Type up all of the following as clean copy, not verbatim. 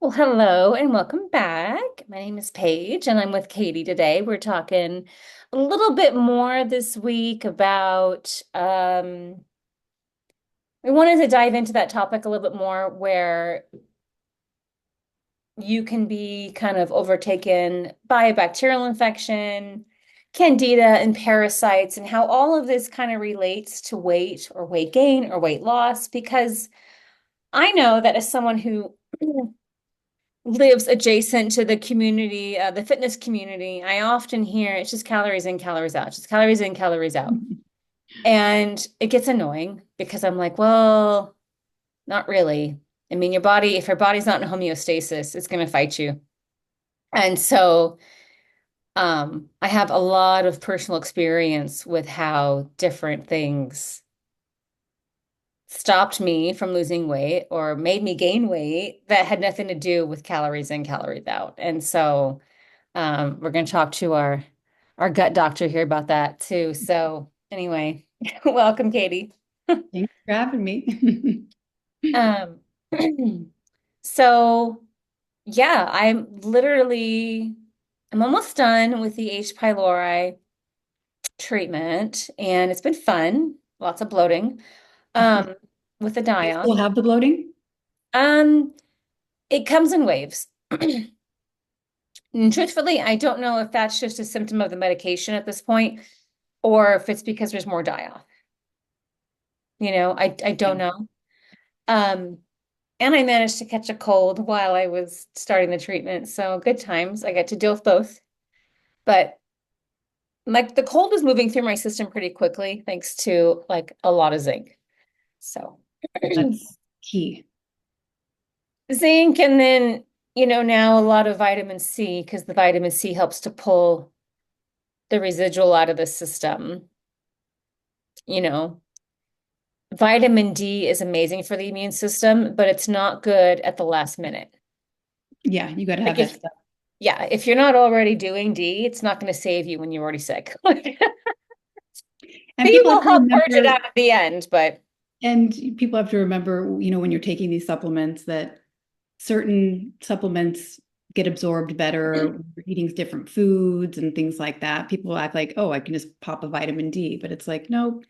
Well, hello and welcome back. My name is Paige and I'm with Katie today. We're talking a little bit more this week about we wanted to dive into that topic a little bit more where you can be kind of overtaken by a bacterial infection, Candida and parasites, and how all of this kind of relates to weight or weight gain or weight loss. Because I know that as someone who lives adjacent to the community, the fitness community, I often hear it's just calories in, calories out, just calories in, calories out. And it gets annoying because I'm like, well, not really. I mean, if your body's not in homeostasis, it's going to fight you. And so, I have a lot of personal experience with how different things stopped me from losing weight or made me gain weight that had nothing to do with calories in, calories out. And so, we're going to talk to our gut doctor here about that too. So anyway, welcome, Katie. Thanks for having me. Um, so yeah, I'm almost done with the H. pylori treatment, and it's been fun. Lots of bloating. Um, with the You diet. still have the bloating? Um, it comes in waves. And truthfully, I don't know if that's just a symptom of the medication at this point, or if it's because there's more die off. I Yeah. don't know. Um, and I managed to catch a cold while I was starting the treatment. So good times. I got to deal with both. But like the cold was moving through my system pretty quickly, thanks to like a lot of zinc. So That's key. zinc and then, now a lot of vitamin C because the vitamin C helps to pull the residual out of the system. You know, vitamin D is amazing for the immune system, but it's not good at the last minute. Yeah, you got to Like have that if stuff. Yeah, if you're not already doing D, it's not going to save you when you're already sick. And D people will have to help purge it remember, out at the end, but when you're taking these supplements that certain supplements get absorbed better when you're eating different foods and things like that. People act like, oh, I can just pop a vitamin D, but it's like, no,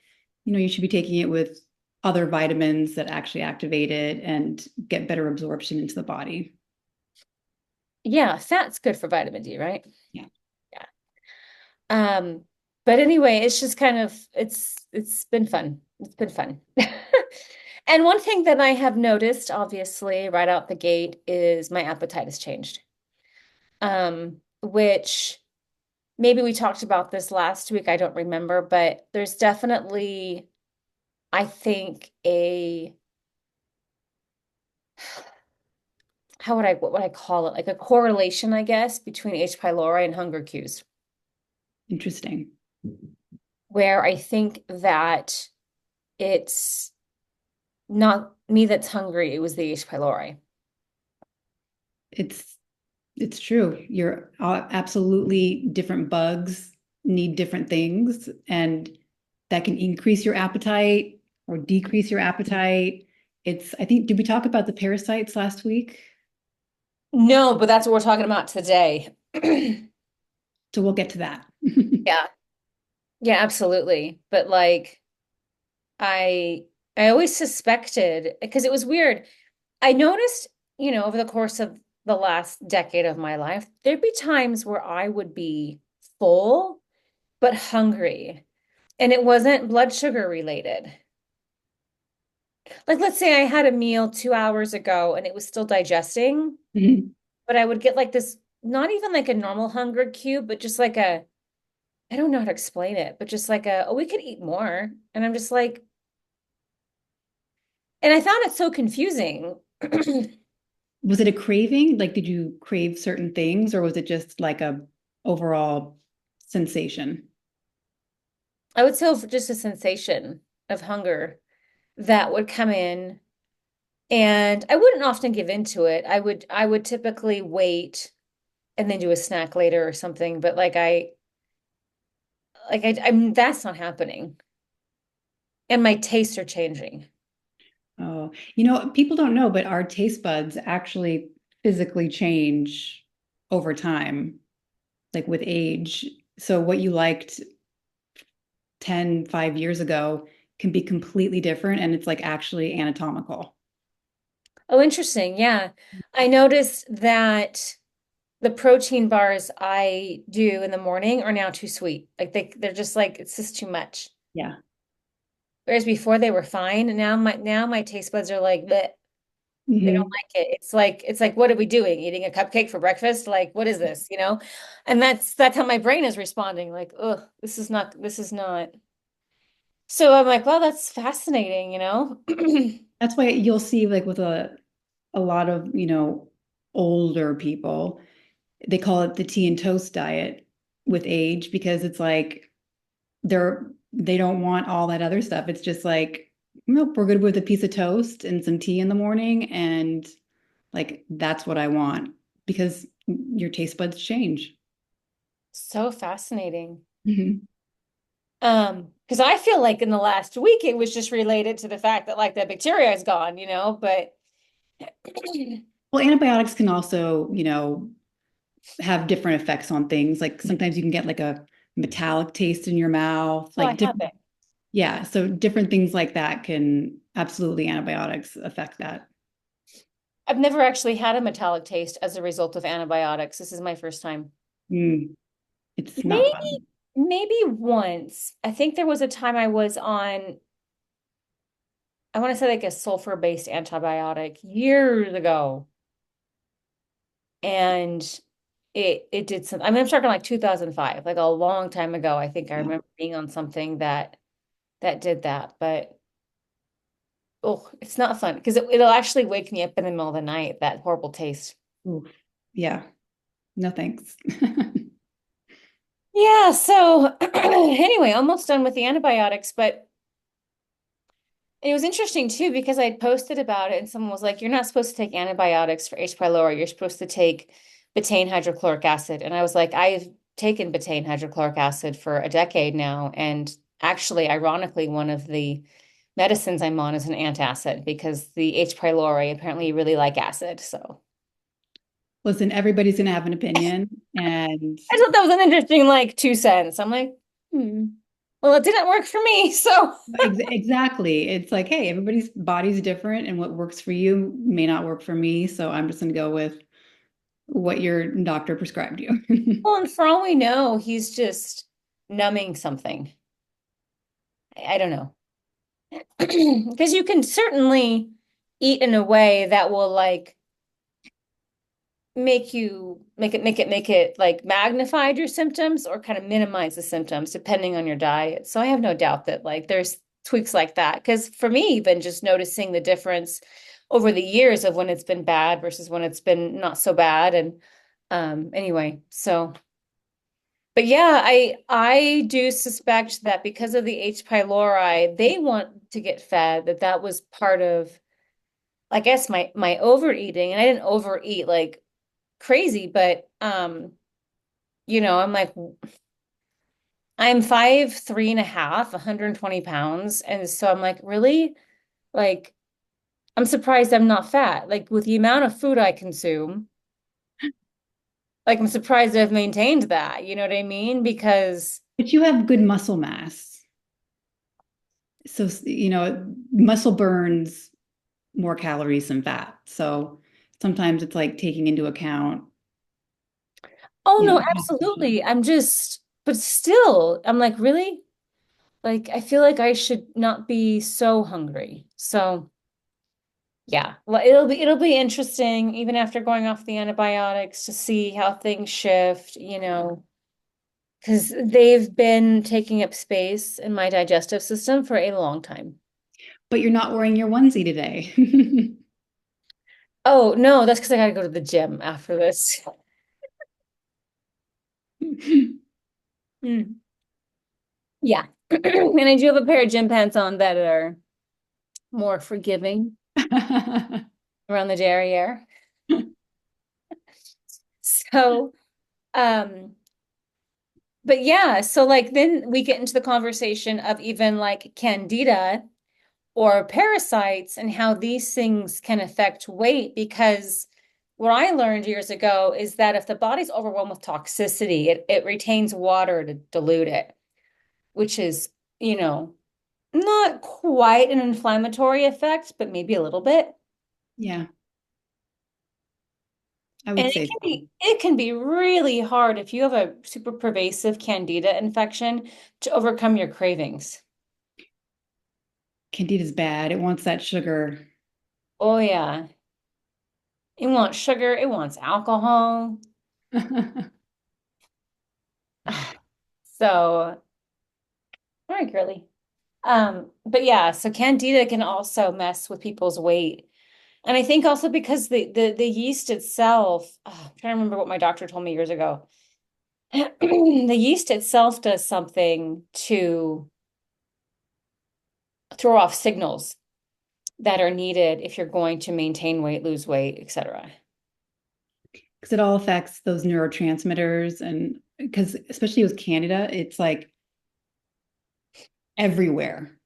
you should be taking it with other vitamins that actually activate it and get better absorption into the body. yeah, fat's good for vitamin D, right? Yeah. Yeah. Um, but anyway, it's just kind of it's been fun. It's been fun. And one thing that I have noticed, obviously, right out the gate is my appetite has changed. Which maybe we talked about this last week, I don't remember, but there's definitely, I think, what would I call it? Like a correlation, I guess, between H. pylori and hunger cues, Interesting. where I think that it's not me that's hungry, it was the H. pylori. It's it's true. You're absolutely different bugs need different things, and that can increase your appetite or decrease your appetite. I think, did we talk about the parasites last week? No, but that's what we're talking about today. So we'll get to that. Yeah. Yeah, absolutely. But like I I always suspected because it was weird. I noticed, over the course of the last decade of my life, there'd be times where I would be full but hungry, and it wasn't blood sugar related. Like, let's say I had a meal 2 hours ago and it was still digesting, Mhm. but I would get like this, not even like a normal hunger cue, but just like I don't know how to explain it, but just like oh, we could eat more. And I'm just like, and I found it so confusing. Was it a craving? Like, did you crave certain things, or was it just like a overall sensation? I would say just a sensation of hunger that would come in, and I wouldn't often give into it. I would typically wait and then do a snack later or something, but I'm that's not happening. And my tastes are changing. Oh, people don't know, but our taste buds actually physically change over time, like with age. So what you liked 5 years ago can be completely different, and it's like actually anatomical. Oh, interesting. Yeah. I noticed that the protein bars I do in the morning are now too sweet. Like they're just like it's just too much. Yeah. Whereas before they were fine, and now my taste buds are like bleh. They don't Hmm. like it. It's like what are we doing? Eating a cupcake for breakfast? Like what is this, you know? And that's how my brain is responding. Like, ugh, this is not. So I'm like, well, that's fascinating, you know? That's why you'll see like with a lot of, older people, they call it the tea and toast diet with age because it's like they don't want all that other stuff. It's just like, nope, we're good with a piece of toast and some tea in the morning and like that's what I want because your taste buds change. So fascinating. Mhm. Because I feel like in the last week it was just related to the fact that like the bacteria is gone, but Well, antibiotics can also, have different effects on things. Like sometimes you can get like a metallic taste in your mouth, well, I like have different, it. yeah. So different things like that can absolutely antibiotics affect that. I've never actually had a metallic taste as a result of antibiotics. This is my first time. Mm, it's not Maybe, fun. maybe once. I think there was a time I was on, I want to say like a sulfur-based antibiotic years ago. And it did some, I mean, I'm talking like 2005, like a long time ago. I think I Yeah. remember being on something that did that, but oh, it's not fun because it'll actually wake me up in the middle of the night, that horrible taste. Oof. Yeah. No thanks. Yeah, so anyway, almost done with the antibiotics, but it was interesting too because I posted about it and someone was like, "You're not supposed to take antibiotics for H. pylori. You're supposed to take betaine hydrochloric acid." And I was like, "I've taken betaine hydrochloric acid for a decade now, and actually, ironically, one of the medicines I'm on is an antacid because the H. pylori apparently really like acid." So Listen, everybody's going to have an opinion, and I thought that was an interesting like 2 cents. I'm like, hmm. Well, it didn't work for me, so. exactly. It's like, hey, everybody's body's different, and what works for you may not work for me. So I'm just going to go with what your doctor prescribed you. Well, and for all we know, he's just numbing something. I don't know. Because you can certainly eat in a way that will like make it like magnified your symptoms or kind of minimize the symptoms depending on your diet. So I have no doubt that like there's tweaks like that. Because for me, even just noticing the difference over the years of when it's been bad versus when it's been not so bad. And anyway, so but yeah, I do suspect that because of the H. pylori, they want to get fed, that was part of, I guess, my overeating. And I didn't overeat like crazy, but I'm like I'm 5'3.5", 120 pounds. And so I'm like, really? Like, I'm surprised I'm not fat. Like with the amount of food I consume, like I'm surprised I've maintained that. You know what I mean? Because But you have good muscle mass. So, muscle burns more calories than fat. So sometimes it's like taking into account, oh no, composition. absolutely. But still, I'm like, really? Like, I feel like I should not be so hungry. So, yeah. Well, it'll be interesting even after going off the antibiotics to see how things shift, because they've been taking up space in my digestive system for a long time. But you're not wearing your onesie today. Oh, no, that's because I gotta go to the gym after this. Mm. Yeah. And I do have a pair of gym pants on that are more forgiving around the derriere. So, um, but yeah, so like then we get into the conversation of even like Candida or parasites and how these things can affect weight because what I learned years ago is that if the body's overwhelmed with toxicity, it retains water to dilute it, which is, you know, not quite an inflammatory effect, but maybe a little bit. Yeah, I And would say so. it can be really hard if you have a super pervasive candida infection to overcome your cravings. Candida's bad. It wants that sugar. Oh yeah. It wants sugar, it wants alcohol. So, all right, girly. But yeah, so candida can also mess with people's weight. And I think also because the yeast itself, I'm trying to remember what my doctor told me years ago. The yeast itself does something to throw off signals that are needed if you're going to maintain weight, lose weight, etc. Because it all affects those neurotransmitters. And because, especially with Candida, it's like everywhere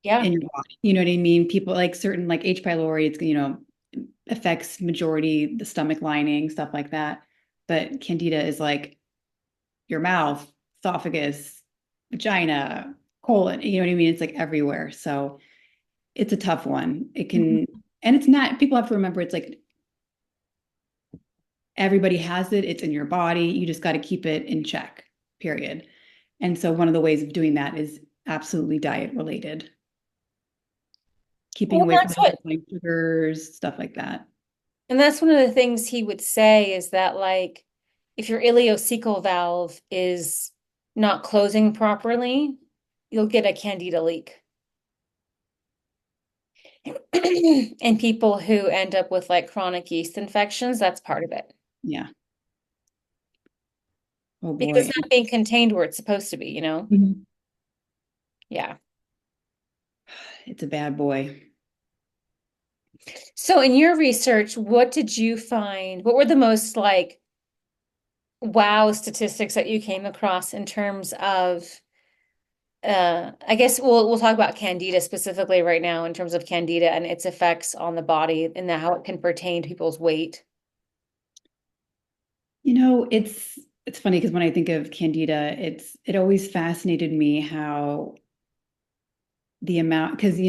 Yeah. in your body. You know what I mean? People like certain, like H. pylori, it's, affects majority the stomach lining, stuff like that. But Candida is like your mouth, esophagus, vagina, colon. You know what I mean? It's like everywhere. So it's a tough one. It can, Mhm. and it's not, people have to remember it's like everybody has it. It's in your body. You just got to keep it in check, period. And so one of the ways of doing that is absolutely diet related, keeping Well, away from that's those what, refined sugars, stuff like that. and that's one of the things he would say is that like if your ileocecal valve is not closing properly, you'll get a candida leak. And people who end up with like chronic yeast infections, that's part of it. Yeah. Oh Because boy. it's not being contained where it's supposed to be, you know? Mhm. Yeah. It's a bad boy. So in your research, what did you find? What were the most like wow statistics that you came across in terms of I guess we'll talk about Candida specifically right now in terms of Candida and its effects on the body and how it can pertain to people's weight. It's funny because when I think of Candida, it always fascinated me how the amount, because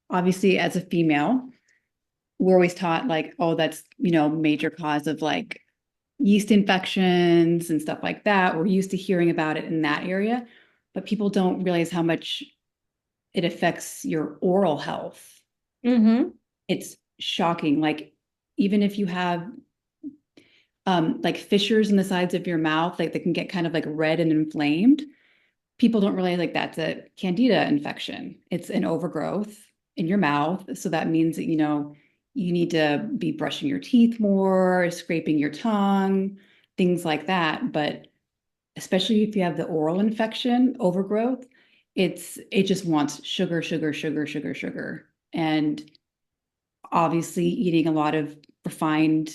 obviously as a female, we're always taught like, oh, that's major cause of like yeast infections and stuff like that. We're used to hearing about it in that area, but people don't realize how much it affects your oral health. Mm-hmm. It's shocking. Like even if you have like fissures in the sides of your mouth, like they can get kind of like red and inflamed. People don't realize like that's a candida infection. It's an overgrowth in your mouth. So that means that, you need to be brushing your teeth more, scraping your tongue, things like that. But especially if you have the oral infection, overgrowth, it just wants sugar, sugar, sugar, sugar, sugar. And obviously eating a lot of refined,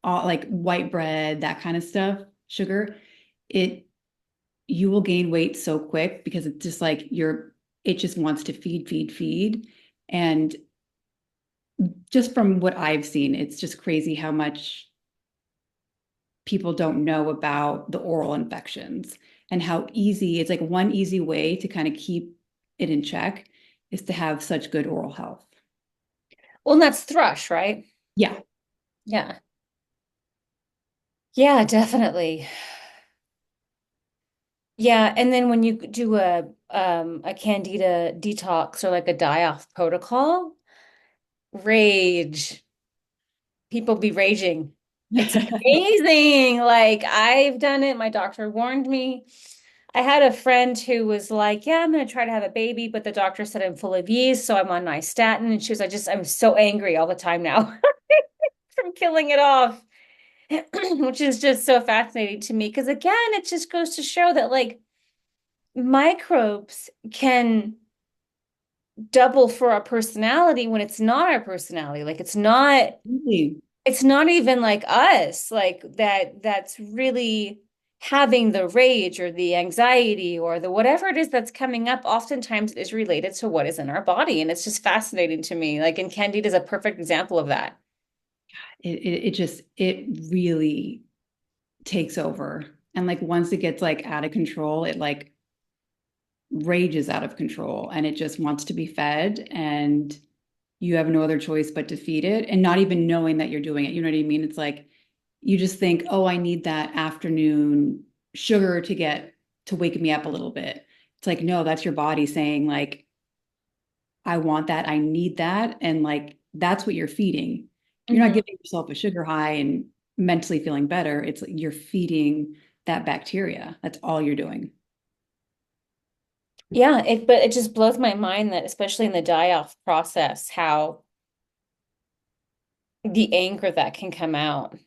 all like white bread, that kind of stuff, sugar, it you will gain weight so quick because it's just like it just wants to feed, feed, feed. And just from what I've seen, it's just crazy how much people don't know about the oral infections and how easy it's like one easy way to kind of keep it in check is to have such good oral health. Well, and that's thrush, right? Yeah. Yeah. Yeah, definitely. Yeah, and then when you do a candida detox or like a die-off protocol, rage. People be raging. It's amazing. Like I've done it. My doctor warned me. I had a friend who was like, "Yeah, I'm gonna try to have a baby, but the doctor said I'm full of yeast, so I'm on nystatin." And she was, I'm so angry all the time now from killing it off." Which is just so fascinating to me because again, it just goes to show that like microbes can double for our personality when it's not our personality. Like Really? it's not even like us, like that's really having the rage or the anxiety or the whatever it is that's coming up, oftentimes is related to what is in our body. And it's just fascinating to me. Like, and Candida is a perfect example of that. it really takes over. And like once it gets like out of control, it like rages out of control and it just wants to be fed, and you have no other choice but to feed it, and not even knowing that you're doing it. You know what I mean? It's like you just think, oh, I need that afternoon sugar to wake me up a little bit. It's like, no, that's your body saying like, I want that, I need that. And like that's what you're feeding. You're not Mhm. giving yourself a sugar high and mentally feeling better. It's like you're feeding that bacteria. That's all you're doing. Yeah, but it just blows my mind that especially in the die-off process, how the anger that can come out.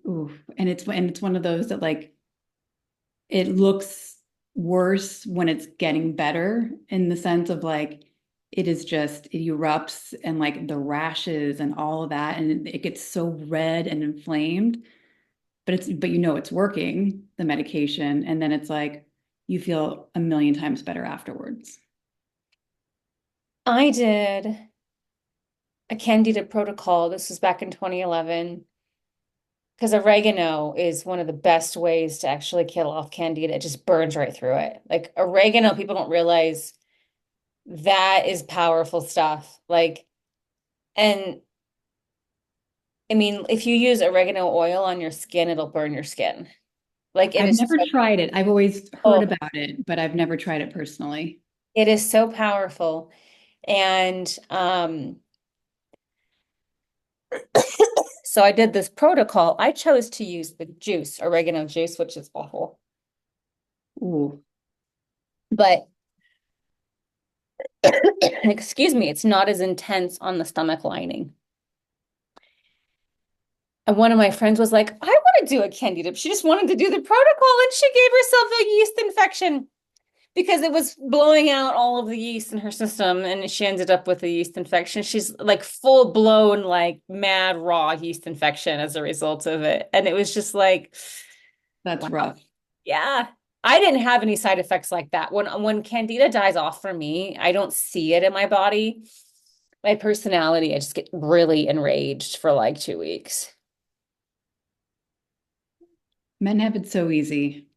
Ooh. And it's one of those that like it looks worse when it's getting better, in the sense of like it erupts, and like the rashes and all of that, and it gets so red and inflamed, but you know it's working, the medication, and then it's like you feel a million times better afterwards. I did a Candida protocol. This was back in 2011 because oregano is one of the best ways to actually kill off Candida. It just burns right through it. Like oregano, people don't realize that is powerful stuff. Like, and I mean, if you use oregano oil on your skin, it'll burn your skin. Like it I've is never so, tried it. I've always heard oh, about it, but I've never tried it personally. it is so powerful. And so I did this protocol. I chose to use the juice, oregano juice, which is awful. Ooh. But excuse me, it's not as intense on the stomach lining. And one of my friends was like, I want to do a Candida. She just wanted to do the protocol and she gave herself a yeast infection because it was blowing out all of the yeast in her system and she ended up with a yeast infection. She's like full blown, like mad raw yeast infection as a result of it. And it was just like, That's wow, rough. yeah. I didn't have any side effects like that. When Candida dies off for me, I don't see it in my body. My personality, I just get really enraged for like 2 weeks. Men have it so easy.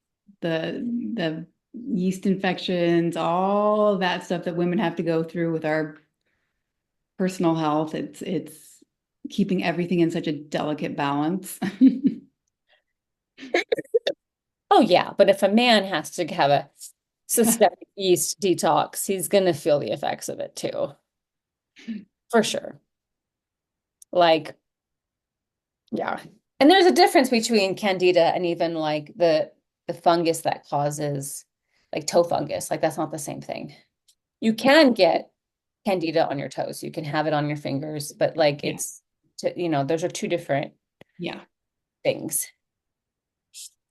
The yeast infections, all of that stuff that women have to go through with our personal health, it's keeping everything in such a delicate balance. Oh yeah, but if a man has to have a systemic yeast detox, he's gonna feel the effects of it too, for sure. Like, yeah. And there's a difference between Candida and even like the fungus that causes like toe fungus. Like that's not the same thing. You can get Candida on your toes. You can have it on your fingers, but like Yeah. those are two different Yeah. things.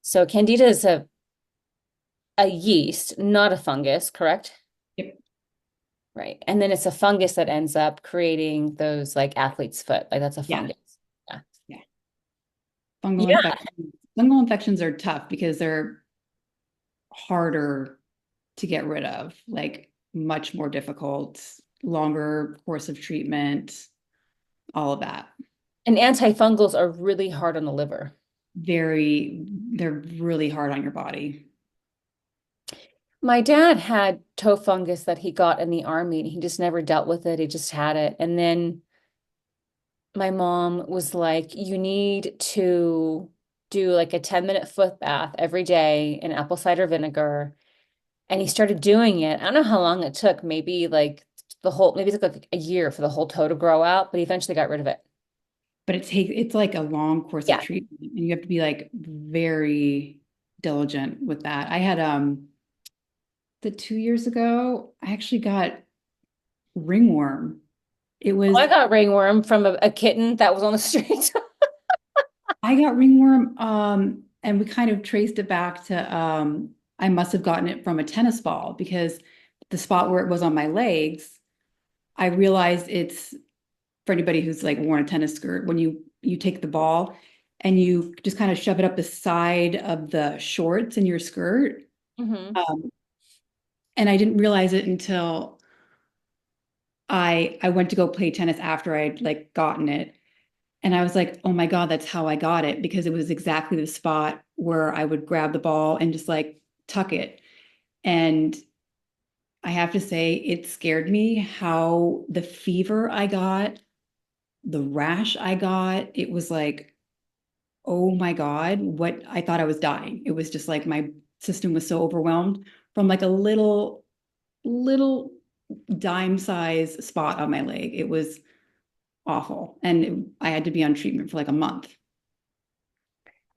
So Candida is a yeast, not a fungus, correct? Yep. Right. And then it's a fungus that ends up creating those like athlete's foot. Like that's a Yeah. fungus. Yeah. Yeah. Fungal Yeah. infections. Fungal infections are tough because they're harder to get rid of, like much more difficult, longer course of treatment, all of that. And antifungals are really hard on the liver. They're really hard on your body. My dad had toe fungus that he got in the army and he just never dealt with it. He just had it. And then my mom was like, you need to do like a 10-minute foot bath every day in apple cider vinegar. And he started doing it. I don't know how long it took, maybe it took like a year for the whole toe to grow out, but he eventually got rid of it. But it's like a long course of Yeah. treatment, and you have to be like very diligent with that. I had the 2 years ago, I actually got ringworm. It Oh, was I got ringworm from a kitten that was on the street. I got ringworm, and we kind of traced it back to I must have gotten it from a tennis ball, because the spot where it was on my legs, I realized it's, for anybody who's like worn a tennis skirt, when you take the ball and you just kind of shove it up the side of the shorts in your skirt. Hmm. Um, and I didn't realize it until I went to go play tennis after I'd like gotten it. And I was like, oh my God, that's how I got it because it was exactly the spot where I would grab the ball and just like tuck it. And I have to say, it scared me how the fever I got, the rash I got, it was like, oh my God, what I thought I was dying. It was just like my system was so overwhelmed from like a little dime size spot on my leg. It was awful. And I had to be on treatment for like a month.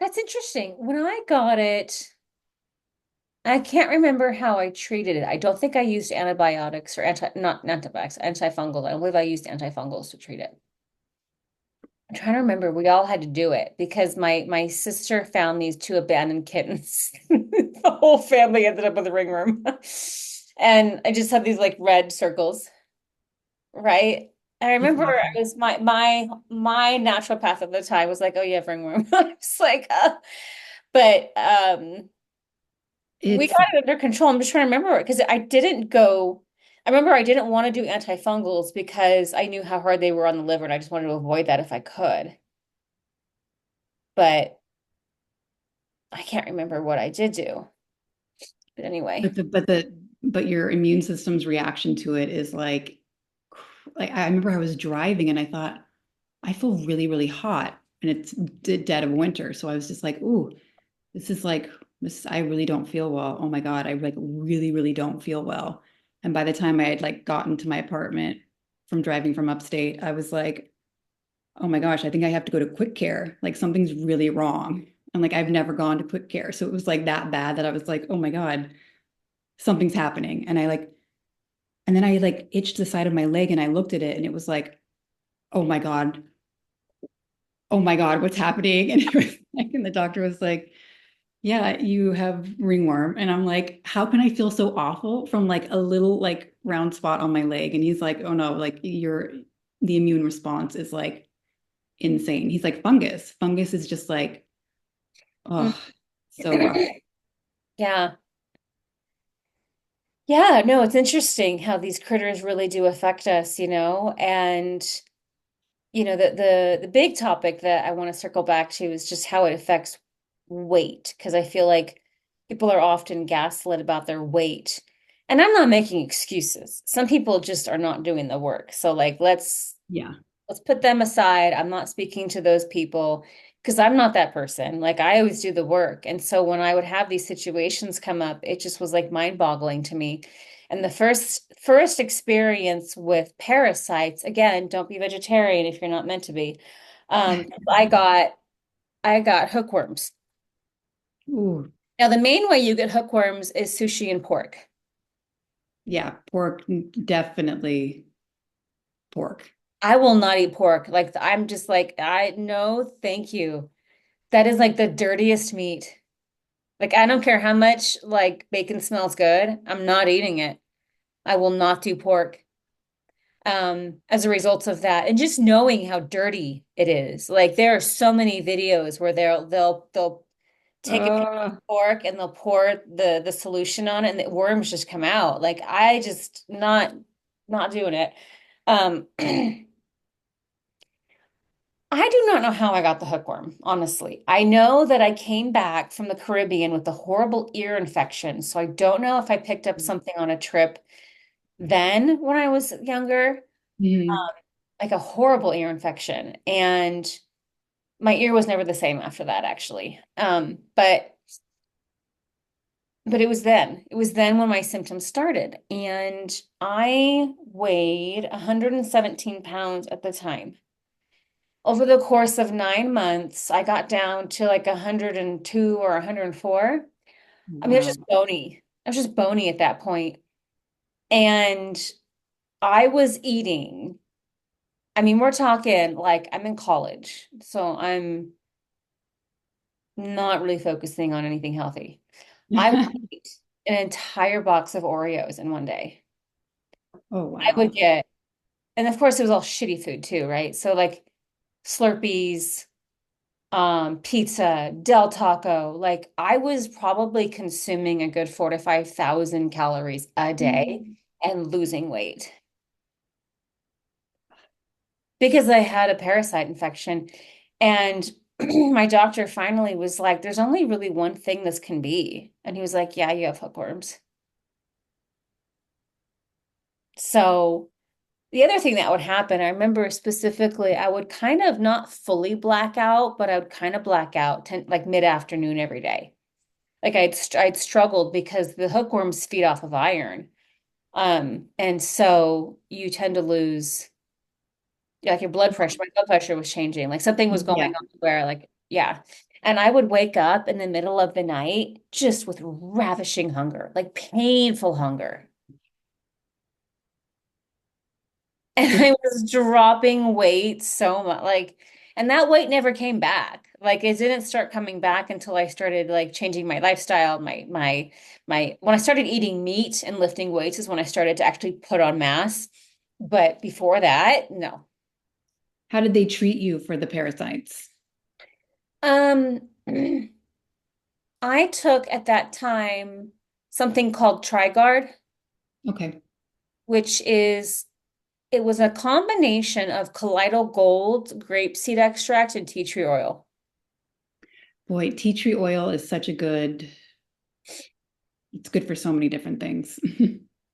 That's interesting. When I got it, I can't remember how I treated it. I don't think I used antibiotics or not antibiotics, antifungals. I don't believe I used antifungals to treat it. I'm trying to remember. We all had to do it because my sister found these two abandoned kittens. The whole family ended up in the ring room. And I just had these like red circles, right? I It's remember I awful. was my naturopath at the time was like, "Oh, you have ringworm." I was like, but we got It's it under control. I'm just trying to remember it because I didn't go. I remember I didn't want to do antifungals because I knew how hard they were on the liver, and I just wanted to avoid that if I could. But I can't remember what I did do. But anyway, but your immune system's reaction to it is like I remember I was driving and I thought I feel really hot and it's dead of winter. So I was just like, ooh, this is like this I really don't feel well. Oh my God, I like really don't feel well. And by the time I had like gotten to my apartment from driving from upstate, I was like, oh my gosh, I think I have to go to quick care. Like something's really wrong. And like I've never gone to quick care. So it was like that bad that I was like, oh my God, something's happening. And then I like itched the side of my leg and I looked at it and it was like, oh my God, oh my God, what's happening? And it was like, and the doctor was like, yeah, you have ringworm. And I'm like, how can I feel so awful from like a little like round spot on my leg? And he's like, oh no, like the immune response is like insane. He's like, fungus. Fungus is just like, mm. oh, so rough. Yeah. Yeah, no, it's interesting how these critters really do affect us, and the big topic that I want to circle back to is just how it affects weight, because I feel like people are often gaslit about their weight. And I'm not making excuses. Some people just are not doing the work. So like Yeah. let's put them aside. I'm not speaking to those people because I'm not that person. Like I always do the work. And so when I would have these situations come up, it just was like mind-boggling to me. And the first experience with parasites, again, don't be vegetarian if you're not meant to be. I got hookworms. Ooh, Now the main way you get hookworms is sushi and pork. yeah. Pork, definitely pork. I will not eat pork. Like I'm just like, I no, thank you. That is like the dirtiest meat. Like I don't care how much like bacon smells good. I'm not eating it. I will not do pork. As a result of that. And just knowing how dirty it is. Like there are so many videos where they'll take a piece of Uh, pork and they'll pour the solution on it and the worms just come out. Like I just not doing it. Um I do not know how I got the hookworm, honestly. I know that I came back from the Caribbean with a horrible ear infection. So I don't know if I picked up something on a trip then when I was younger, mhm. like a horrible ear infection. And my ear was never the same after that, actually. But it was then. It was then when my symptoms started. And I weighed 117 pounds at the time. Over the course of 9 months, I got down to like 102 or 104. I mean, I was Wow. just bony. I was just bony at that point. And I was eating. I mean, we're talking like I'm in college, so I'm not really focusing on anything healthy. I would eat an entire box of Oreos in one day. Oh, I would wow. get, and of course, it was all shitty food too, right? So like Slurpees, pizza, Del Taco. Like I was probably consuming a good 4 to 5,000 calories a day and losing weight. because I had a parasite infection. And my doctor finally was like, there's only really one thing this can be. And he was like, yeah, you have hookworms. So the other thing that would happen, I remember specifically, I would kind of not fully black out, but I would kind of black out like mid-afternoon every day. Like I'd struggled because the hookworms feed off of iron. And so you tend to lose like your blood pressure. My blood pressure was changing. Like something was going Yeah. on where like, yeah. And I would wake up in the middle of the night just with ravishing hunger, like painful hunger. And It's, I was dropping weight so much, like, and that weight never came back. Like it didn't start coming back until I started like changing my lifestyle. When I started eating meat and lifting weights is when I started to actually put on mass. But before that, no. how did they treat you for the parasites? Um, I took at that time something called Trigard, Okay. which is it was a combination of colloidal gold, grapeseed extract, and tea tree oil. Boy, tea tree oil is such a good, it's good for so many different things.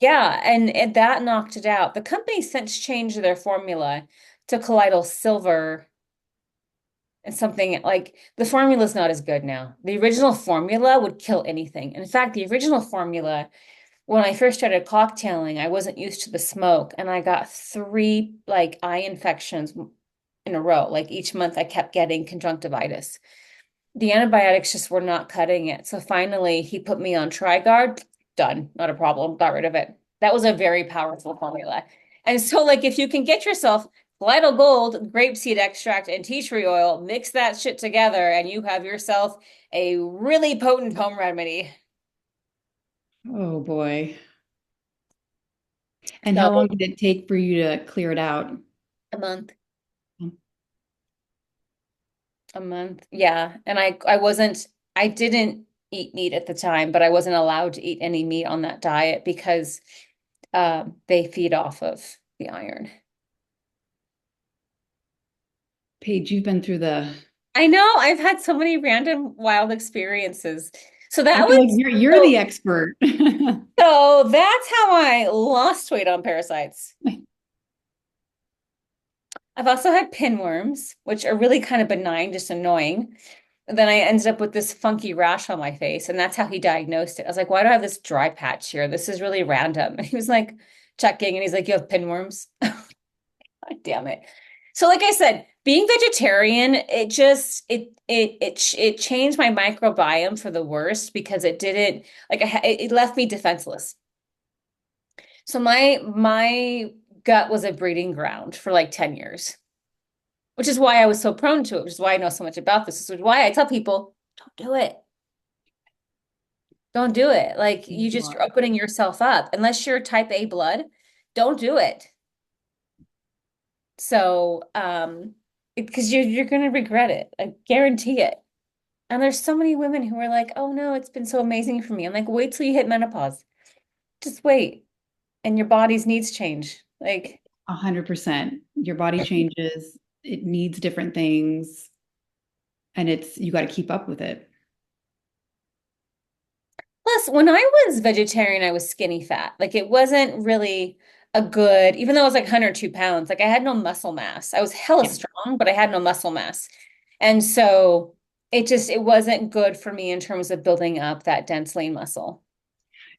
Yeah, and that knocked it out. The company since changed their formula to colloidal silver and something like the formula is not as good now. The original formula would kill anything. In fact, the original formula, when I first started cocktailing, I wasn't used to the smoke, and I got three like eye infections in a row. Like each month, I kept getting conjunctivitis. The antibiotics just were not cutting it. So finally, he put me on Trigard. Done. Not a problem. Got rid of it. That was a very powerful formula. And so, like, if you can get yourself Lidl Gold, grapeseed extract, and tea tree oil, mix that shit together, and you have yourself a really potent home remedy. Oh boy. And how So, long did it take for you to clear it out? a month, a month. Yeah. And I didn't eat meat at the time, but I wasn't allowed to eat any meat on that diet because they feed off of the iron. Paige, you've been through the, I know I've had so many random wild experiences. So I that feel like was you're so, the expert. so that's how I lost weight on parasites. I've also had pinworms, which are really kind of benign, just annoying. And then I ended up with this funky rash on my face, and that's how he diagnosed it. I was like, why do I have this dry patch here? This is really random. And he was like checking, and he's like, you have pinworms. God damn it. So like I said, being vegetarian, it changed my microbiome for the worst because it didn't like it left me defenseless. So my gut was a breeding ground for like 10 years, which is why I was so prone to it, which is why I know so much about this. This is why I tell people, don't do it. Don't do it. Like you're opening yourself up. Unless you're type A blood, don't do it. So, because you're gonna regret it. I guarantee it. And there's so many women who are like, "Oh no, it's been so amazing for me." I'm like, "Wait till you hit menopause. Just wait, and your body's needs change." Like, 100%. Your body changes, it needs different things, and you got to keep up with it. plus, when I was vegetarian, I was skinny fat. Like, it wasn't really a good, even though I was like 102 pounds, like I had no muscle mass. I was hella Yeah. strong, but I had no muscle mass. And so it wasn't good for me in terms of building up that dense lean muscle.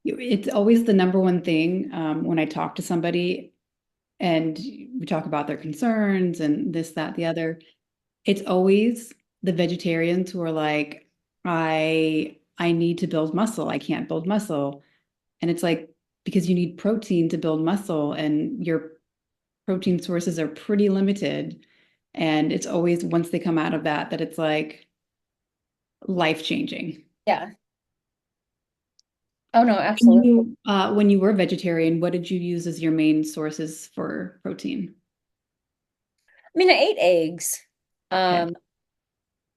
It's always the number one thing when I talk to somebody and we talk about their concerns and this, that, the other. It's always the vegetarians who are like, I need to build muscle. I can't build muscle. And it's like, because you need protein to build muscle, and your protein sources are pretty limited. And it's always once they come out of that, that it's like life changing. Yeah. Oh no, absolutely. When you were vegetarian, what did you use as your main sources for protein? I mean, I ate eggs. Okay. Um,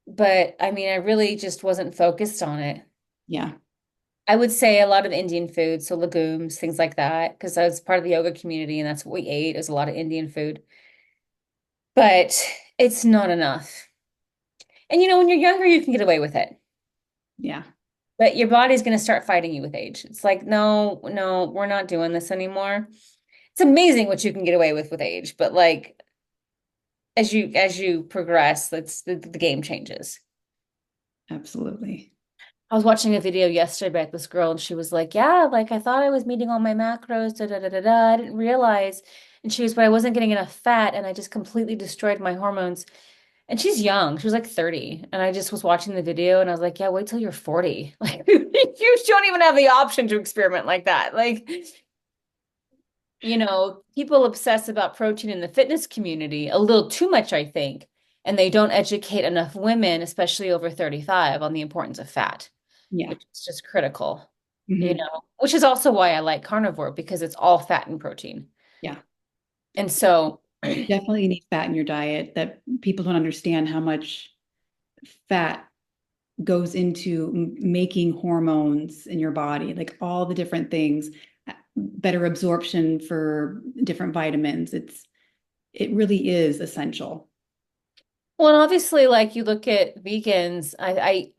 but I mean, I really just wasn't focused on it. Yeah. I would say a lot of Indian food, so legumes, things like that, because I was part of the yoga community and that's what we ate, is a lot of Indian food. but it's not enough. And when you're younger, you can get away with it. Yeah, But your body's going to start fighting you with age. It's like, no, no, we're not doing this anymore. It's amazing what you can get away with age, but like as you progress, that's the game changes. absolutely. I was watching a video yesterday about this girl, and she was like, "Yeah, like I thought I was meeting all my macros, da da da da da. I didn't realize." And she was, "But I wasn't getting enough fat, and I just completely destroyed my hormones." And she's young; she was like 30. And I just was watching the video, and I was like, "Yeah, wait till you're 40. Like, you don't even have the option to experiment like that." Like, people obsess about protein in the fitness community a little too much, I think, and they don't educate enough women, especially over 35, on the importance of fat, Yeah. which is just critical, Hmm. which is also why I like carnivore because it's all fat and protein. Yeah. And so, Definitely need fat in your diet that people don't understand how much fat goes into making hormones in your body, like all the different things, better absorption for different vitamins. It really is essential. well, and obviously, like you look at vegans,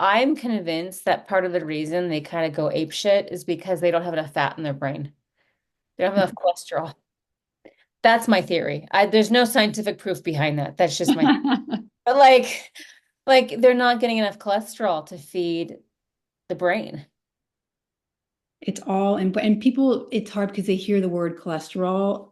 I'm convinced that part of the reason they kind of go ape shit is because they don't have enough fat in their brain. They don't have enough cholesterol. That's my theory. There's no scientific proof behind that. That's just my, but like they're not getting enough cholesterol to feed the brain. It's all and people, it's hard because they hear the word cholesterol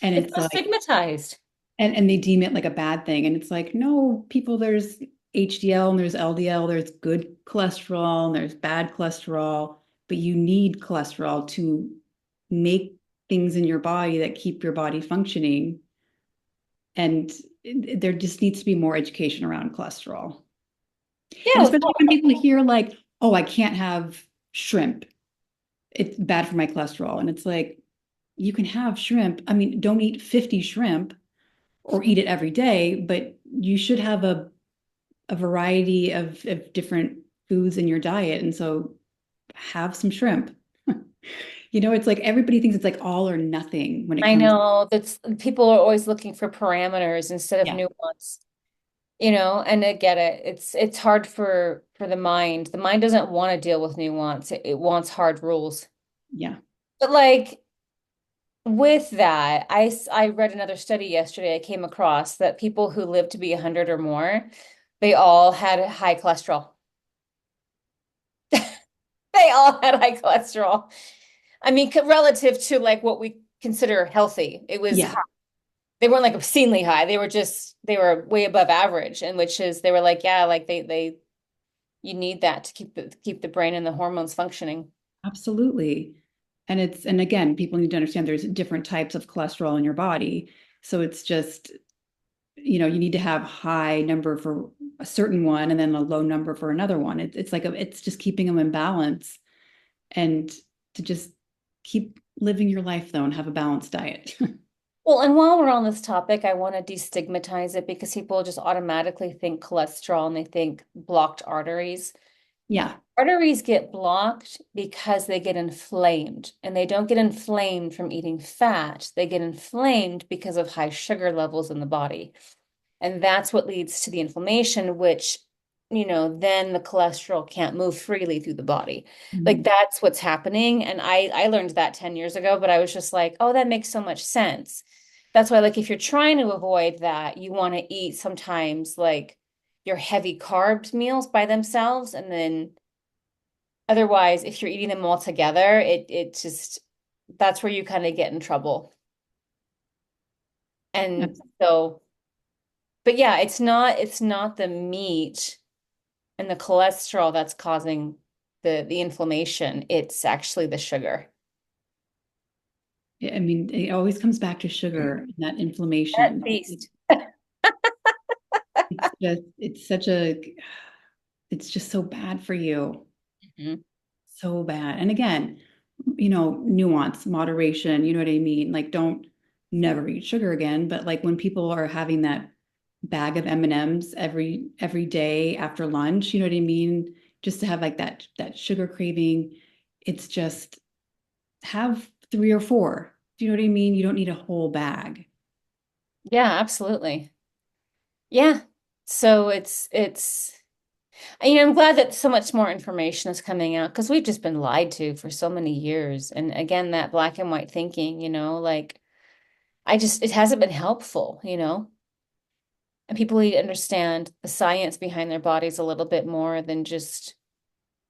and It's it's so like stigmatized. and they deem it like a bad thing. And it's like, no, people, there's HDL and there's LDL, there's good cholesterol and there's bad cholesterol, but you need cholesterol to make things in your body that keep your body functioning. And there just needs to be more education around cholesterol. And Yeah, especially when people hear like, oh, I can't have shrimp. It's bad for my cholesterol. And it's like, you can have shrimp. I mean, don't eat 50 shrimp or eat it every day, but you should have a variety of different foods in your diet. And so have some shrimp. It's like everybody thinks it's like all or nothing when it I comes. know that's people are always looking for parameters instead of Yeah. nuance, and I get it. It's hard for the mind. The mind doesn't want to deal with nuance. It wants hard rules. Yeah. But like with that, I read another study yesterday I came across that people who live to be 100 or more, they all had high cholesterol. They all had high cholesterol. I mean, relative to like what we consider healthy, it was Yeah. high. They weren't like obscenely high. They were way above average, and which is they were like, yeah, like they you need that to keep the brain and the hormones functioning. Absolutely. And again, people need to understand there's different types of cholesterol in your body. So it's just, you need to have high number for a certain one and then a low number for another one. It's like it's just keeping them in balance and to just keep living your life though and have a balanced diet. Well, and while we're on this topic, I want to destigmatize it because people just automatically think cholesterol and they think blocked arteries. Yeah. Arteries get blocked because they get inflamed, and they don't get inflamed from eating fat. They get inflamed because of high sugar levels in the body. And that's what leads to the inflammation, which, then the cholesterol can't move freely through the body. Like Mhm. that's what's happening. And I learned that 10 years ago, but I was just like, oh, that makes so much sense. That's why, like, if you're trying to avoid that, you want to eat sometimes like your heavy carbs meals by themselves. And then otherwise, if you're eating them all together, it just that's where you kind of get in trouble. And so, but yeah, it's not the meat and the cholesterol that's causing the inflammation. It's actually the sugar. I mean, it always comes back to sugar and that That inflammation. beast. It's just so bad for you. Mhm. So bad. And again, nuance, moderation, you know what I mean? Like don't never eat sugar again, but like when people are having that bag of M&Ms every day after lunch, you know what I mean? Just to have like that sugar craving, it's just have three or four. Do you know what I mean? You don't need a whole bag. Yeah, absolutely. Yeah. So I'm glad that so much more information is coming out because we've just been lied to for so many years. And again, that black and white thinking, like it hasn't been helpful. And people need to understand the science behind their bodies a little bit more than just,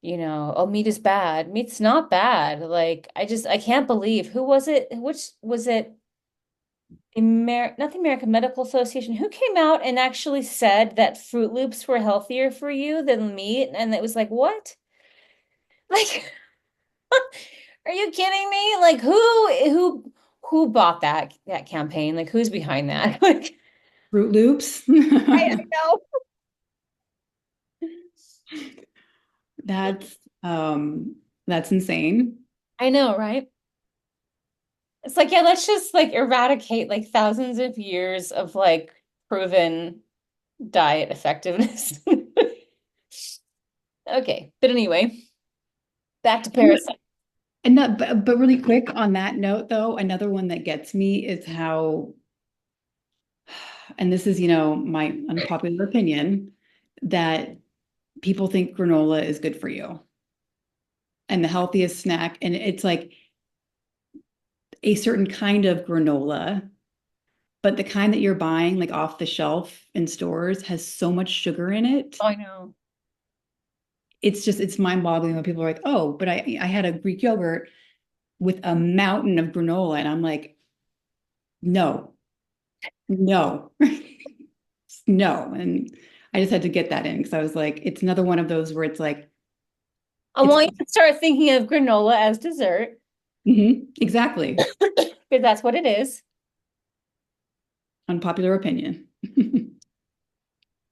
oh, meat is bad. Meat's not bad. Like, I can't believe who was it? Which was it? Not the American Medical Association, who came out and actually said that Fruit Loops were healthier for you than meat? And it was like, what? Like, are you kidding me? Like, who bought that campaign? Like, who's behind that? Like, Fruit Loops. I know. That's that's insane. I know, right? It's like, yeah, let's just like eradicate like thousands of years of like proven diet effectiveness. Okay, but anyway, back to And parasites. not, but really quick on that note, though, another one that gets me is how, and this is, my unpopular opinion, that people think granola is good for you and the healthiest snack. And it's like a certain kind of granola, but the kind that you're buying like off the shelf in stores has so much sugar in it. Oh, I know. It's mind-boggling when people are like, oh, but I had a Greek yogurt with a mountain of granola. And I'm like, no, no, no. And I just had to get that in because I was like, it's another one of those where it's like, I it's want you to start thinking of granola as dessert exactly because that's what it is. unpopular opinion.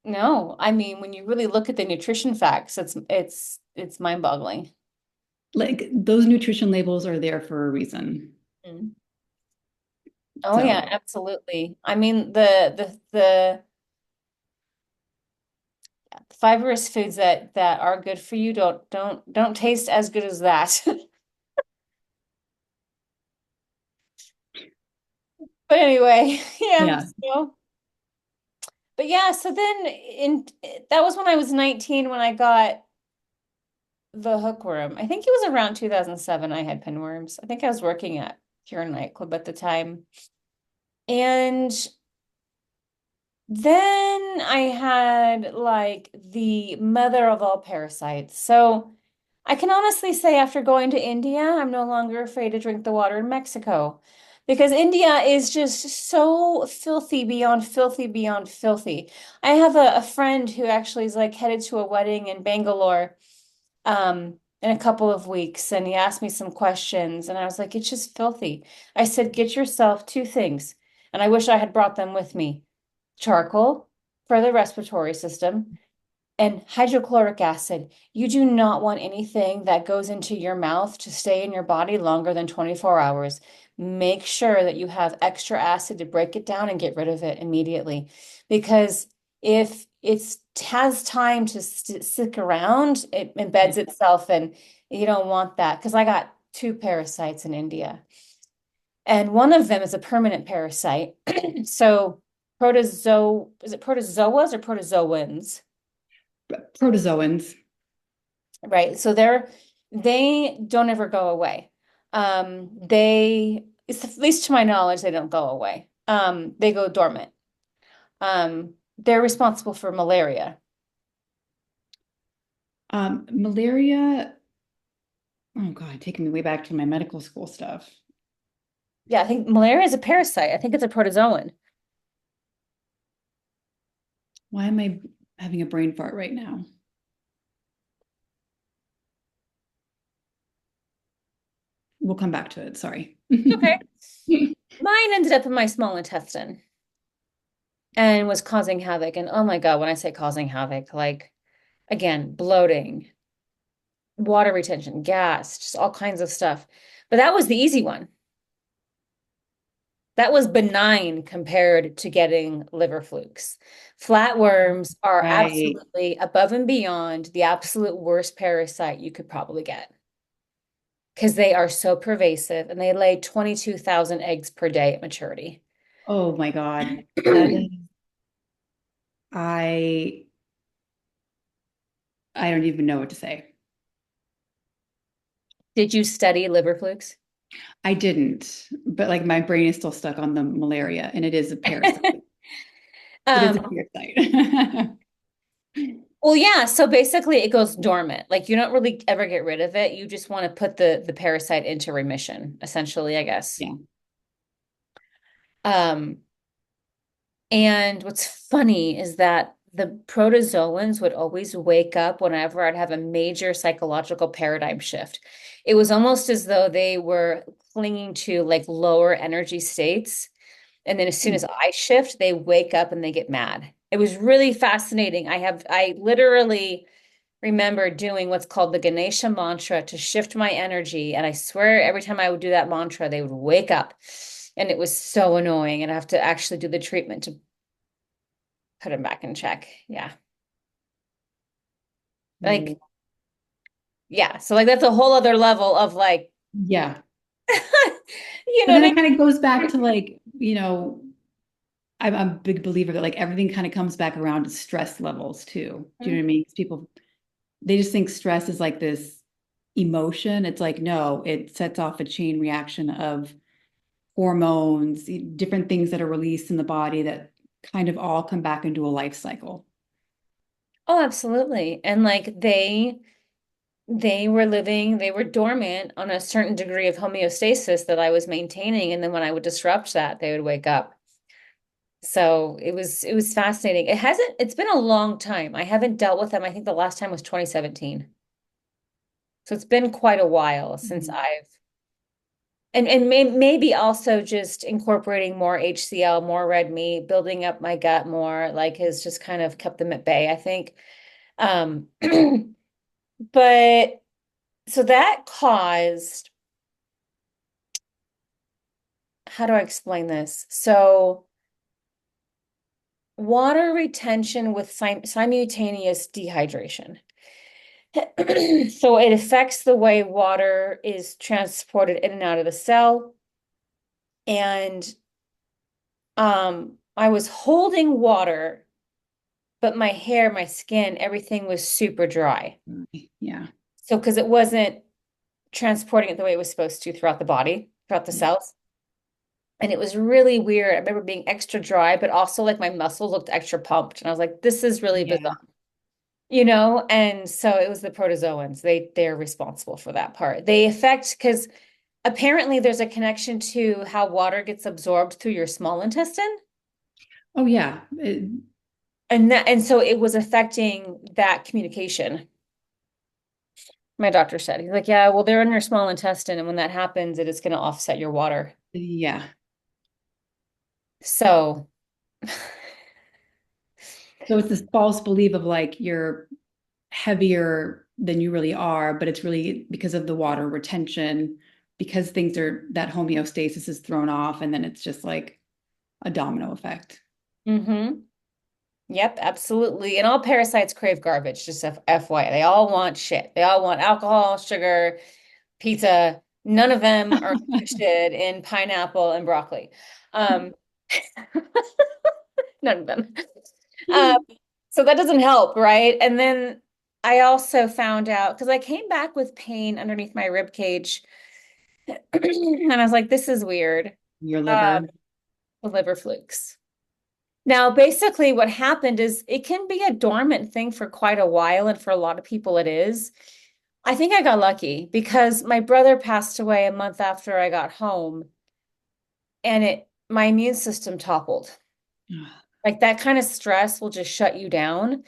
No, I mean, when you really look at the nutrition facts, it's mind-boggling. Like those nutrition labels are there for a reason. Mm. Oh So yeah, absolutely. I mean, the fibrous foods that are good for you don't taste as good as that. But anyway, yeah. yeah. But yeah, so then in that was when I was 19 when I got the hookworm. I think it was around 2007 I had pinworms. I think I was working at Pure Nightclub at the time. And then I had like the mother of all parasites. So I can honestly say after going to India, I'm no longer afraid to drink the water in Mexico because India is just so filthy beyond filthy beyond filthy. I have a friend who actually is like headed to a wedding in Bangalore in a couple of weeks, and he asked me some questions, and I was like, it's just filthy. I said, get yourself two things, and I wish I had brought them with me. Charcoal for the respiratory system and hydrochloric acid. You do not want anything that goes into your mouth to stay in your body longer than 24 hours. Make sure that you have extra acid to break it down and get rid of it immediately. Because if it has time to stick around, it embeds itself, and you don't want that. Because I got two parasites in India, and one of them is a permanent parasite. So, is it protozoas or protozoans? Protozoans. Right. So they don't ever go away. It's at least to my knowledge, they don't go away. They go dormant. They're responsible for malaria. Malaria. Oh God, taking me way back to my medical school stuff. Yeah, I think malaria is a parasite. I think it's a protozoan. Why am I having a brain fart right now? We'll come back to it. Sorry. Okay. Mine ended up in my small intestine and was causing havoc. And oh my God, when I say causing havoc, like again, bloating, water retention, gas, just all kinds of stuff. But that was the easy one. That was benign compared to getting liver flukes. Flatworms are Right. absolutely above and beyond the absolute worst parasite you could probably get because they are so pervasive and they lay 22,000 eggs per day at maturity. Oh my God. That is I I don't even know what to say. Did you study liver flukes? I didn't, but like my brain is still stuck on the malaria, and it is a parasite. It is a Um, parasite. well, yeah, so basically it goes dormant. Like you don't really ever get rid of it. You just want to put the parasite into remission, essentially, I guess. Yeah. Um, and what's funny is that the protozoans would always wake up whenever I'd have a major psychological paradigm shift. It was almost as though they were clinging to like lower energy states. And then as soon as I shift, they wake up and they get mad. It was really fascinating. I literally remember doing what's called the Ganesha mantra to shift my energy. And I swear every time I would do that mantra, they would wake up. And it was so annoying. And I have to actually do the treatment to put them back in check. Yeah. Mm. Like, yeah. So like that's a whole other level of like, Yeah. you But know then what it kind of goes I back to mean? like, I'm a big believer that like everything kind of comes back around to stress levels too. Do you know what I mean? 'Cause people, they just think stress is like this emotion. It's like, no, it sets off a chain reaction of hormones, different things that are released in the body that kind of all come back into a life cycle. Oh, absolutely. And like they were dormant on a certain degree of homeostasis that I was maintaining. And then when I would disrupt that, they would wake up. So it was fascinating. It's been a long time. I haven't dealt with them. I think the last time was 2017. So it's been quite a while since Mhm. I've maybe also just incorporating more HCl, more red meat, building up my gut more, like has just kind of kept them at bay, I think. Um, but so that caused, how do I explain this? So water retention with simultaneous dehydration. So it affects the way water is transported in and out of the cell. And I was holding water, but my hair, my skin, everything was super dry. Yeah. So because it wasn't transporting it the way it was supposed to throughout the body, throughout the Yeah. cells. And it was really weird. I remember being extra dry, but also like my muscles looked extra pumped. And I was like, this is really bizarre, Yeah. you know? And so it was the protozoans. They're responsible for that part. They affect because apparently there's a connection to how water gets absorbed through your small intestine. Oh, yeah. And so it was affecting that communication. My doctor said, he's like, yeah, well, they're in your small intestine, and when that happens, it is going to offset your water. Yeah. So, So it's this false belief of like you're heavier than you really are, but it's really because of the water retention, because things are that homeostasis is thrown off, and then it's just like a domino effect. mm-hmm. Yep, absolutely. And all parasites crave garbage, just FYI. They all want shit. They all want alcohol, sugar, pizza. None of them are interested in pineapple and broccoli. Um, none of them. Um, so that doesn't help, right? And then I also found out because I came back with pain underneath my rib cage, and I was like, this is weird. Your Uh, liver. liver flukes. Now, basically, what happened is it can be a dormant thing for quite a while, and for a lot of people, it is. I think I got lucky because my brother passed away a month after I got home, and my immune system toppled. Like that kind of stress will just shut you down.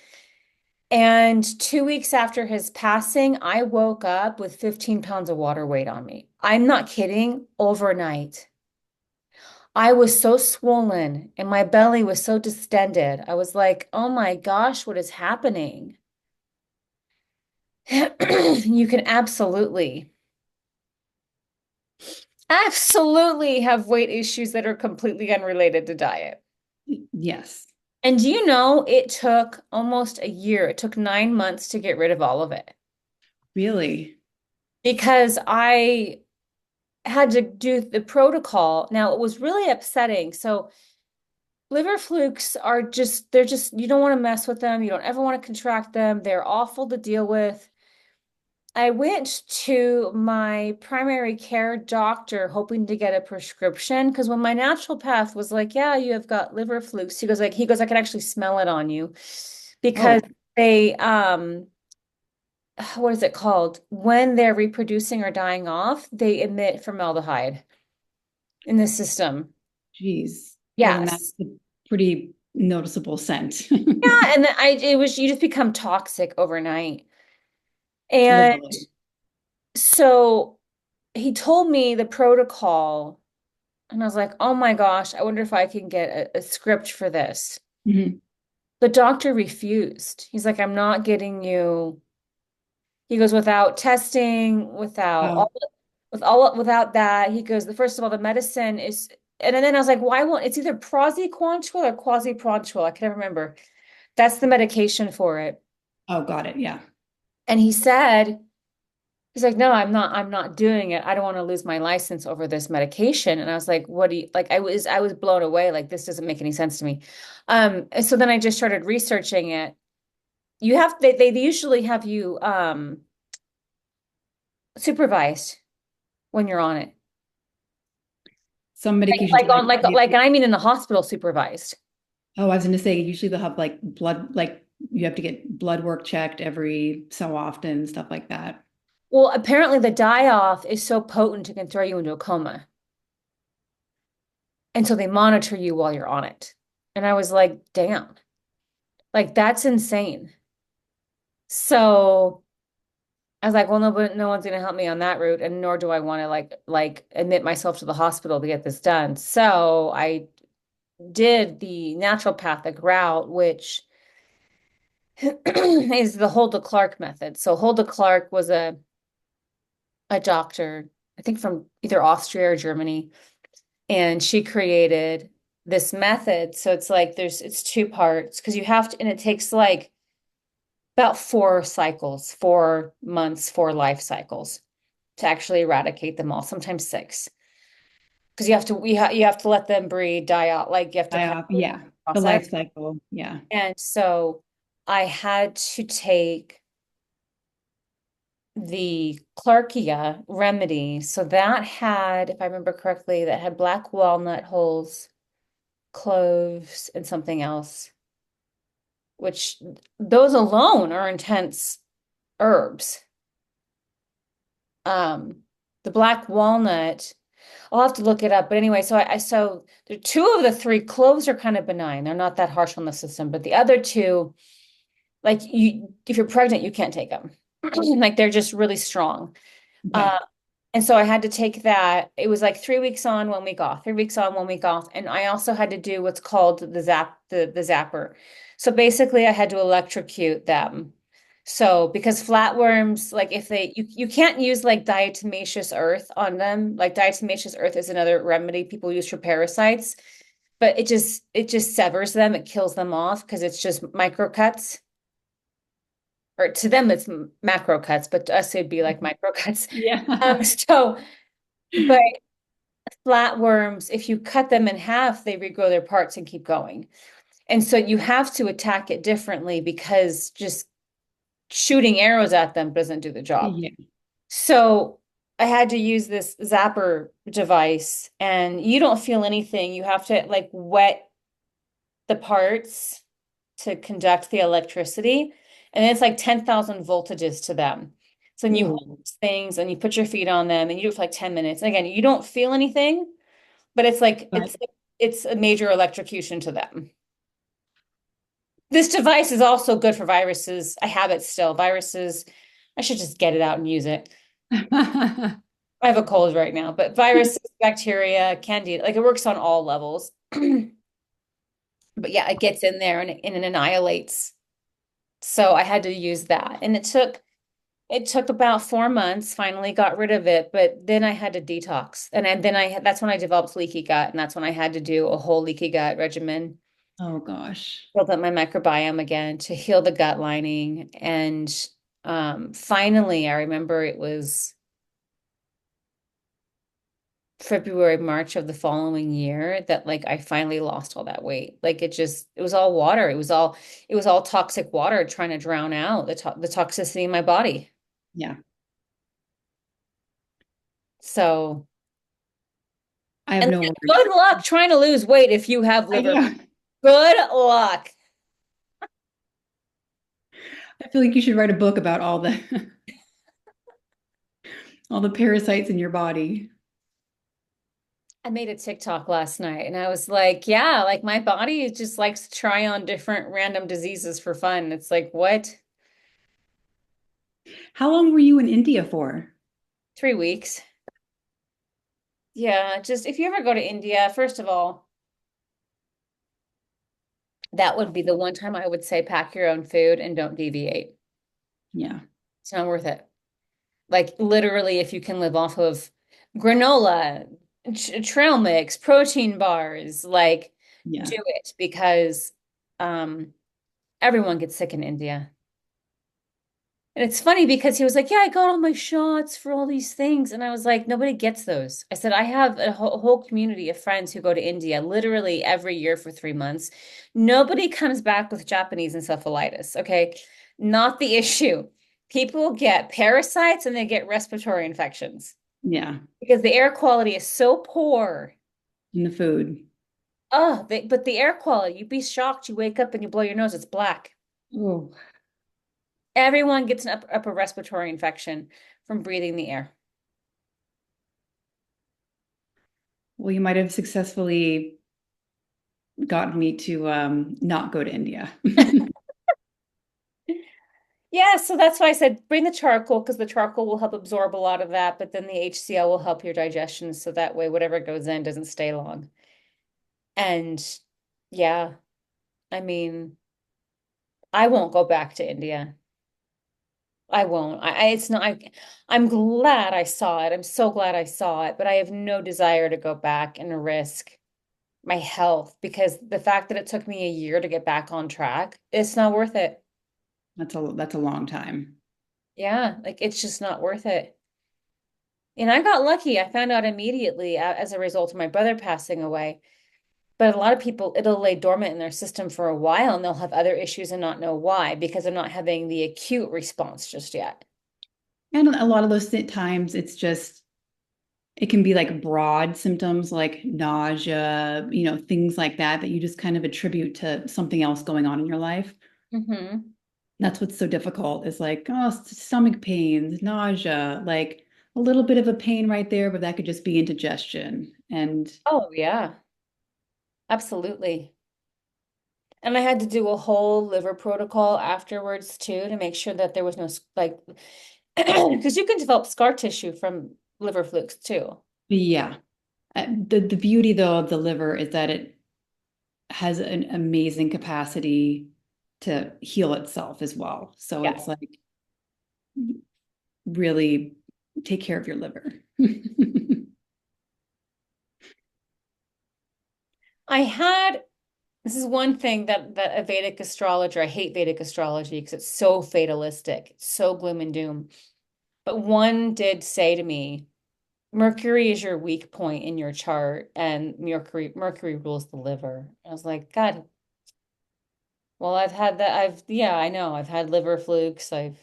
And 2 weeks after his passing, I woke up with 15 pounds of water weight on me. I'm not kidding, overnight. I was so swollen and my belly was so distended. I was like, oh my gosh, what is happening? You can absolutely have weight issues that are completely unrelated to diet. Yes. And do you know it took almost a year? It took 9 months to get rid of all of it Really? because I had to do the protocol. Now, it was really upsetting. So, liver flukes are just, they're just, you don't want to mess with them. You don't ever want to contract them. They're awful to deal with. I went to my primary care doctor hoping to get a prescription because when my naturopath was like, "Yeah, you have got liver flukes," he goes, "I can actually smell it on you because Oh, they what is it called? When they're reproducing or dying off, they emit formaldehyde in the system." geez. Well, then that's Yes. a pretty noticeable scent. Yeah, and then it was you just become toxic overnight. And Literally. so he told me the protocol. And I was like, oh my gosh, I wonder if I can get a script for this. Mhm. The doctor refused. He's like, I'm not getting you. He goes, without testing, Oh, without that. He goes, the first of all, the medicine is, and then I was like, why won't it's either praziquantel or quasi-prontal. I can't remember. That's the medication for it. oh, got it. Yeah. And he's like, no, I'm not doing it. I don't want to lose my license over this medication. And I was like, what do you like? I was blown away. Like, this doesn't make any sense to me. And so then I just started researching it. They usually have you supervised when you're on it. Some medications Like are on like, like I mean in the hospital supervised. oh, I was going to say, usually they'll have like blood, like you have to get blood work checked every so often, stuff like that. Well, apparently the die-off is so potent it can throw you into a coma. And so they monitor you while you're on it. And I was like, damn, like that's insane. So I was like, well, no, but no one's gonna help me on that route, and nor do I want to like admit myself to the hospital to get this done. So I did the naturopathic route, which is the Hulda Clark method. So Hulda Clark was a doctor, I think from either Austria or Germany, and she created this method. So it's like it's two parts because you have to, and it takes like about 4 cycles, 4 months, 4 life cycles to actually eradicate them all, sometimes 6. Because you have to let them breed, die out, like you have to kind of Yeah. The life process. cycle. Yeah. And so I had to take the Clarkia remedy. So that had, if I remember correctly, that had black walnut hulls, cloves, and something else, which those alone are intense herbs. Um, the black walnut, I'll have to look it up. But anyway, so the two of the three cloves are kind of benign. They're not that harsh on the system, but the other two, like if you're pregnant, you can't take them. Like they're just really strong. Okay. Uh, and so I had to take that. It was like 3 weeks on, 1 week off, 3 weeks on, 1 week off. And I also had to do what's called the zapper. So basically I had to electrocute them. So because flatworms, like if you can't use like diatomaceous earth on them. Like diatomaceous earth is another remedy people use for parasites, but it just severs them, it kills them off because it's just micro cuts. Or to them it's macro cuts, but to us it'd be like micro cuts. Yeah. So but flatworms, if you cut them in half, they regrow their parts and keep going. And so you have to attack it differently because just shooting arrows at them doesn't do the job. Yeah. So I had to use this zapper device, and you don't feel anything. You have to like wet the parts to conduct the electricity. And it's like 10,000 voltages to them. So then you hold Ooh. these things and you put your feet on them and you do it for like 10 minutes. And again, you don't feel anything, but it's like But it's a major electrocution to them. This device is also good for viruses. I have it still. Viruses, I should just get it out and use it. I have a cold right now, but viruses, bacteria, candida, like it works on all levels. But yeah, it gets in there and it annihilates. So I had to use that. And it took about 4 months, finally got rid of it, but then I had to detox. That's when I developed leaky gut, and that's when I had to do a whole leaky gut regimen, oh gosh. build up my microbiome again to heal the gut lining. And finally, I remember it was February, March of the following year that like I finally lost all that weight. Like it was all water. It was all toxic water trying to drown out the toxicity in my body. Yeah. So, I have and no worries. good luck trying to lose weight if you have I liver. know. Good luck. I feel like you should write a book about all the all the parasites in your body. I made a TikTok last night and I was like, yeah, like my body just likes to try on different random diseases for fun. It's like, what? How long were you in India for? 3 weeks. Yeah, just if you ever go to India, first of all, that would be the one time I would say pack your own food and don't deviate. Yeah. It's not worth it. Like literally, if you can live off of granola, trail mix, protein bars, like Yeah. do it because um, everyone gets sick in India. And it's funny because he was like, yeah, I got all my shots for all these things. And I was like, nobody gets those. I said, I have a whole community of friends who go to India literally every year for 3 months. Nobody comes back with Japanese encephalitis. Okay. Not the issue. People get parasites and they get respiratory infections Yeah. because the air quality is so poor. In the food. Oh, but the air quality, you'd be shocked. You wake up and you blow your nose, it's black. Oh. Everyone gets an upper respiratory infection from breathing the air. Well, you might have successfully gotten me to not go to India. Yeah, so that's why I said bring the charcoal because the charcoal will help absorb a lot of that, but then the HCl will help your digestion so that way whatever goes in doesn't stay long. And yeah, I mean, I won't go back to India. I won't. It's not, I'm glad I saw it. I'm so glad I saw it, but I have no desire to go back and risk my health because the fact that it took me a year to get back on track, it's not worth it. That's a long time. Yeah, like it's just not worth it. And I got lucky. I found out immediately as a result of my brother passing away. But a lot of people, it'll lay dormant in their system for a while and they'll have other issues and not know why because they're not having the acute response just yet. And a lot of those times it's just it can be like broad symptoms like nausea, things like that that you just kind of attribute to something else going on in your life. Hmm. That's what's so difficult is like, oh, stomach pains, nausea, like a little bit of a pain right there, but that could just be indigestion. And Oh, yeah, absolutely. And I had to do a whole liver protocol afterwards too to make sure that there was no like, because you can develop scar tissue from liver flukes too. yeah, the beauty though of the liver is that it has an amazing capacity to heal itself as well. So Yeah. it's like really take care of your liver. I had This is one thing that a Vedic astrologer, I hate Vedic astrology because it's so fatalistic, it's so gloom and doom. But one did say to me, Mercury is your weak point in your chart, and Mercury rules the liver. I was like, God, well, I've had that. Yeah, I know. I've had liver flukes. Like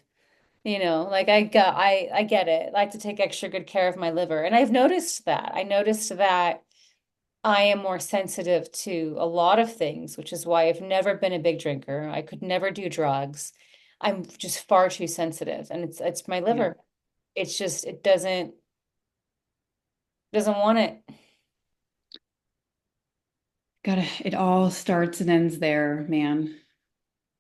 I get it. I like to take extra good care of my liver. And I've noticed that. I noticed that I am more sensitive to a lot of things, which is why I've never been a big drinker. I could never do drugs. I'm just far too sensitive, and it's my Yeah. liver. It's just it doesn't want it. Gotta, it all starts and ends there, man.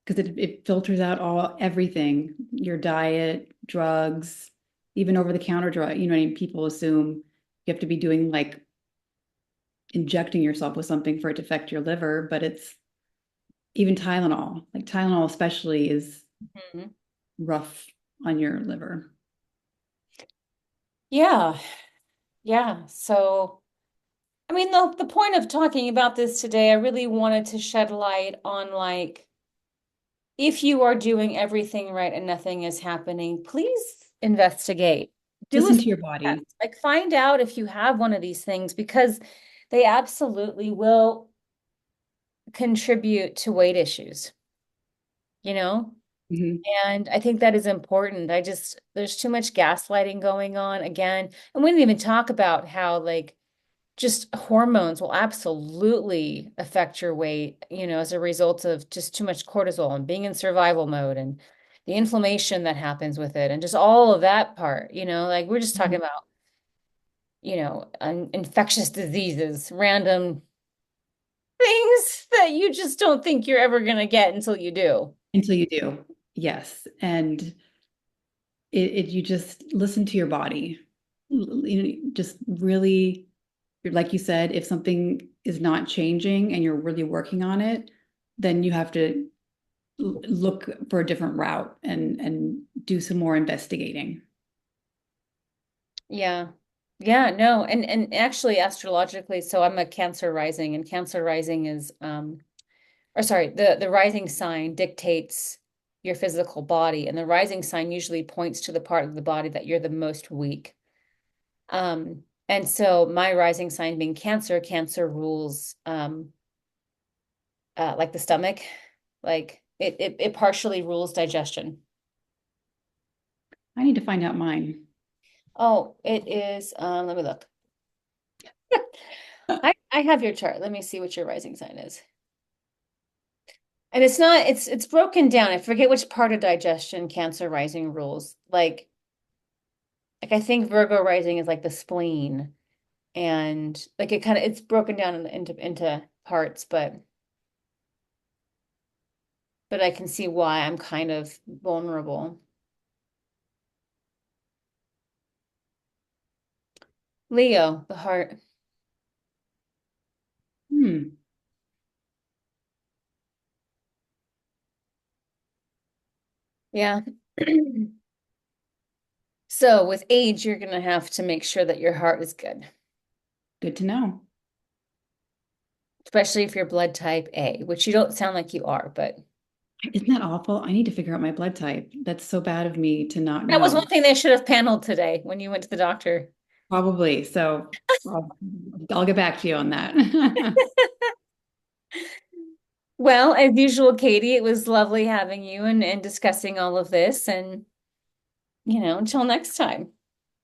Because it filters out everything, your diet, drugs, even over the counter drug. What I mean? People assume you have to be doing like injecting yourself with something for it to affect your liver, but it's even Tylenol. Like Tylenol especially is Mhm. rough on your liver. Yeah, yeah. So, I mean, the point of talking about this today, I really wanted to shed light on like if you are doing everything right and nothing is happening, please investigate. Do a Listen to skin your test. body. Like find out if you have one of these things because they absolutely will contribute to weight issues, you know? Mhm. And I think that is important. There's too much gaslighting going on again. And we didn't even talk about how, like, just hormones will absolutely affect your weight, as a result of just too much cortisol and being in survival mode and the inflammation that happens with it and just all of that part, like we're just talking Mhm. about, infectious diseases, random things that you just don't think you're ever going to get until you do. Until you do. Yes. And you just listen to your body. Just really, like you said, if something is not changing and you're really working on it, then you have to look for a different route and do some more investigating. Yeah. Yeah, no. And actually astrologically, so I'm a Cancer rising and Cancer rising is or sorry, the rising sign dictates your physical body and the rising sign usually points to the part of the body that you're the most weak. And so my rising sign being Cancer, Cancer rules like the stomach, like it partially rules digestion. I need to find out mine. Oh, it is let me look. I have your chart. Let me see what your rising sign is. And it's not, it's broken down. I forget which part of digestion Cancer rising rules. Like I think Virgo rising is like the spleen and like it's broken down into parts, but I can see why I'm kind of vulnerable. Leo, the heart. Hmm. Yeah. So with age, you're gonna have to make sure that your heart is good, Good to know. especially if you're blood type A, which you don't sound like you are, but Isn't that awful? I need to figure out my blood type. That's so bad of me to not that was know. one thing they should have paneled today when you went to the doctor. Probably. So I'll, I'll get back to you on that. Well, as usual, Katie, it was lovely having you and discussing all of this. And, until next time.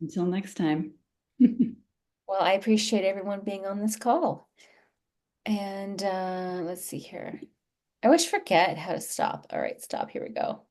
Until next time. Well, I appreciate everyone being on this call. And let's see here. I always forget how to stop. All right, stop. Here we go.